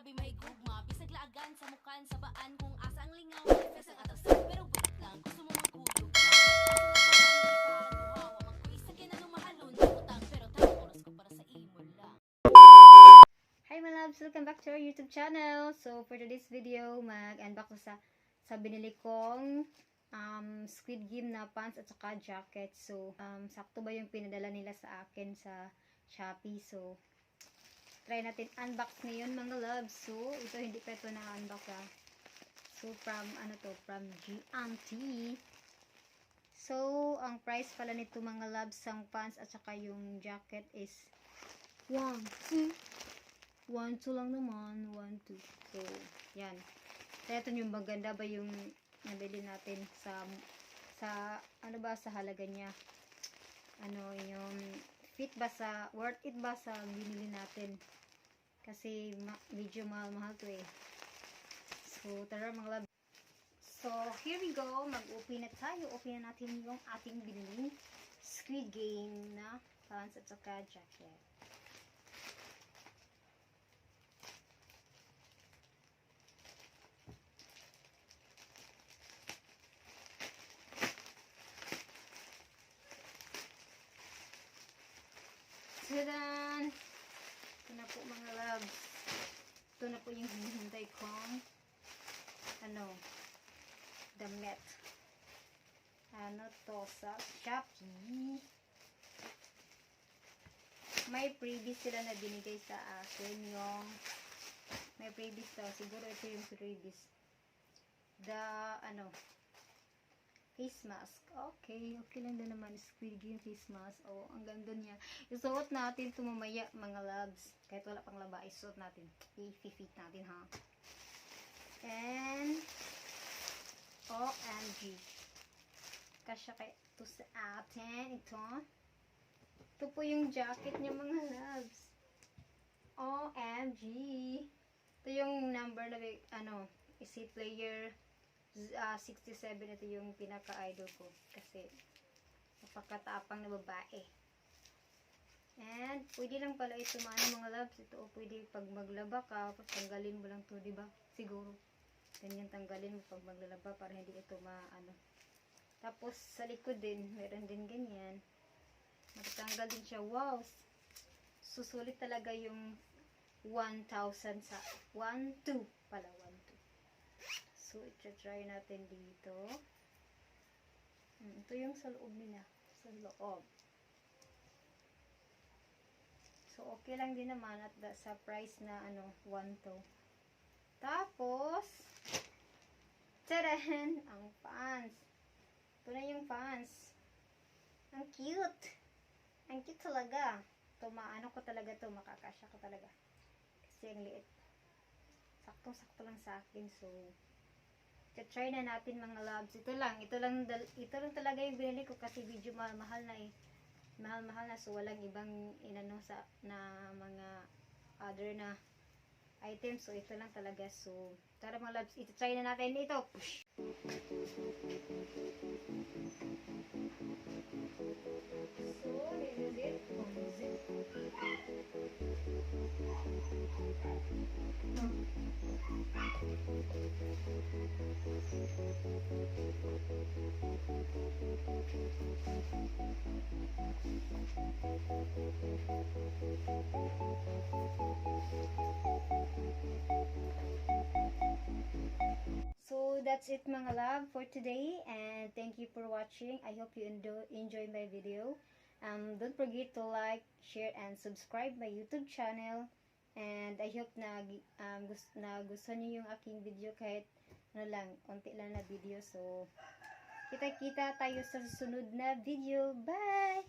grabe may gugma. Bisag laagan sa mukan sa baan kung asa ang lingaw. Manifest ang atasan pero gulat lang. Gusto mo magkulog lang. Magkuisa kaya na lumahalon. Utang pero tayong oras ko para sa imo lang. Hi my loves! Welcome back to our YouTube channel. So for today's video, mag-unbox ko sa binili kong Squid Game na pants at saka jacket. So sakto ba yung pinadala nila sa akin sa Shopee. So try natin unbox ngayon mga loves. So ito hindi pa ito na-unbox ha. So from GMT. So ang price pala nito mga loves ang pants at saka yung jacket is 1, 2 lang naman. 1, 2. So, yan. Kaya ito yung maganda ba yung nabili natin sa ano ba sa halaga niya. Ano yung fit ba sa, worth it ba sa binili natin. Kasi medyo mahal to eh. So, tara mga love. So, here we go. Mag-open na tayo. Open na natin yung ating biniling Squid Game na pants at saka jacket. Tadan! Ito na po mga loves. Ito na po yung hinihintay kong damit. Ano to sa Shopee. May freebies sila na binigay sa akin yung may freebies to. Siguro ito yung freebies. Face mask. Okay lang din naman. Squid Game face mask. Oh, ang ganda niya. Isuot natin ito mamaya, mga loves. Kahit wala pang laba, isuot natin. I-fit natin, ha? And, OMG. Kasya kay ito sa atin. Ito po yung jacket niya, mga loves. OMG. Ito yung number na, isi player 67, ito yung pinaka-idol ko kasi napakatapang na babae. And pwede lang pala ito mga loves, ito pwede pag maglaba ka, tanggalin mo lang to, diba? Siguro ganyan tanggalin mo pag maglalaba para hindi ito tapos sa likod din meron din ganyan, matatanggal din siya. Wow, susulit talaga yung 1,000 sa 1, 2 pala, 1, 2. So, i-try natin dito. Ito yung sa loob nila. Sa loob. So, okay lang din naman at sa price na 1 to. Tapos, tadaan! Ang pants. Ito na yung pants. Ang cute. Ang cute talaga. Ito, ko talaga to. Makakasya ko talaga. Kasi ang liit. Saktong-sakto lang sa akin. So, try na natin mga loves. Ito lang talaga yung binili ko kasi video mahal na eh. Mahal na, so walang ibang na mga other na items. So ito lang talaga. So tara mga loves, try na natin ito. Push. So this is it. So that's it mga love for today, and thank you for watching. I hope you enjoy my video. Don't forget to like, share, and subscribe my YouTube channel. And I hope na gusto niyo yung aking video kahit konti lang na video. So kita-kita tayo sa susunod na video. Bye!